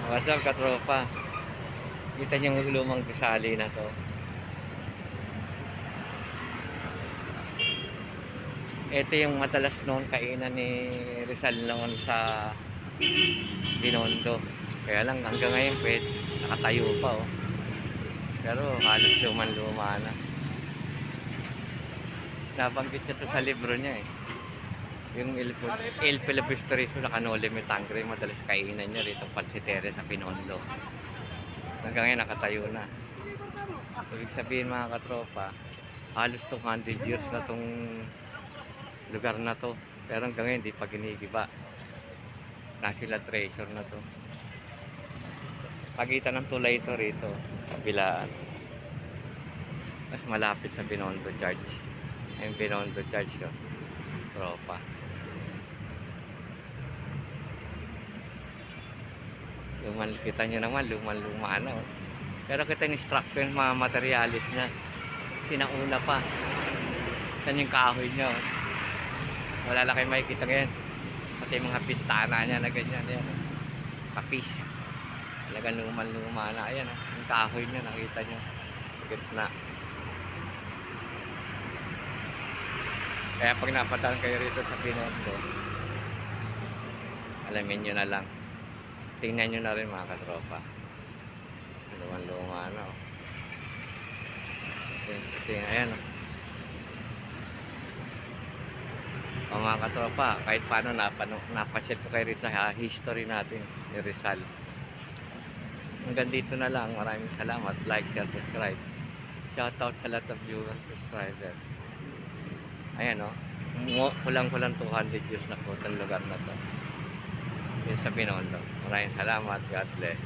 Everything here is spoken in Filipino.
What's up, katropa? Kita niyo yung lumang gusali na to. Ito yung madalas noon kainan ni Rizal noon sa Binondo. Kaya lang hanggang ngayon nakatayo pa oh. Pero halos luman-luma na. Nabanggit niya to sa libro niya eh. Yung Il Filibustero na Canole Metangre, madalas kainan niya rito Palsitere sa Binondo. Hanggang ngayon nakatayo na. Ibig sabihin mga katropa, halos 200 years na tong lugar na to. Pero hanggang ngayon hindi pa ginigiba. National treasure na to. Pagitan ng tulay ito rito, kabilaan. Mas malapit sa Binondo Church. Yung Binondo Church yun. Tropa. Kita nyo naman, luman-luma na oh. Pero kita yung structure yung mga materialis niya. Sinauna pa. Yan yung kahoy niya oh. Wala lang kayo makikita ngayon. Pati mga pintana niya na ganyan. Yan, oh. Kapis. Talagang luman-luma na. Ayan oh. Yung kahoy niya nakita nyo. Gitna. Kaya pag napadaan kayo rito sa Binondo, alamin nyo na lang. Tingnan nyo na rin mga katropa. Luman-luma na oh. Ayan oh. Mga katropa, kahit paano napasyet ko kayo rin sa history natin ni Rizal. Hanggang dito na lang. Maraming salamat. Like, share, subscribe. Shoutout sa lahat ng viewers, subscribers. Ayan o. Kulang-kulang 200 years na po ng lugar na to. Yun sa Binondo. Maraming salamat. God bless.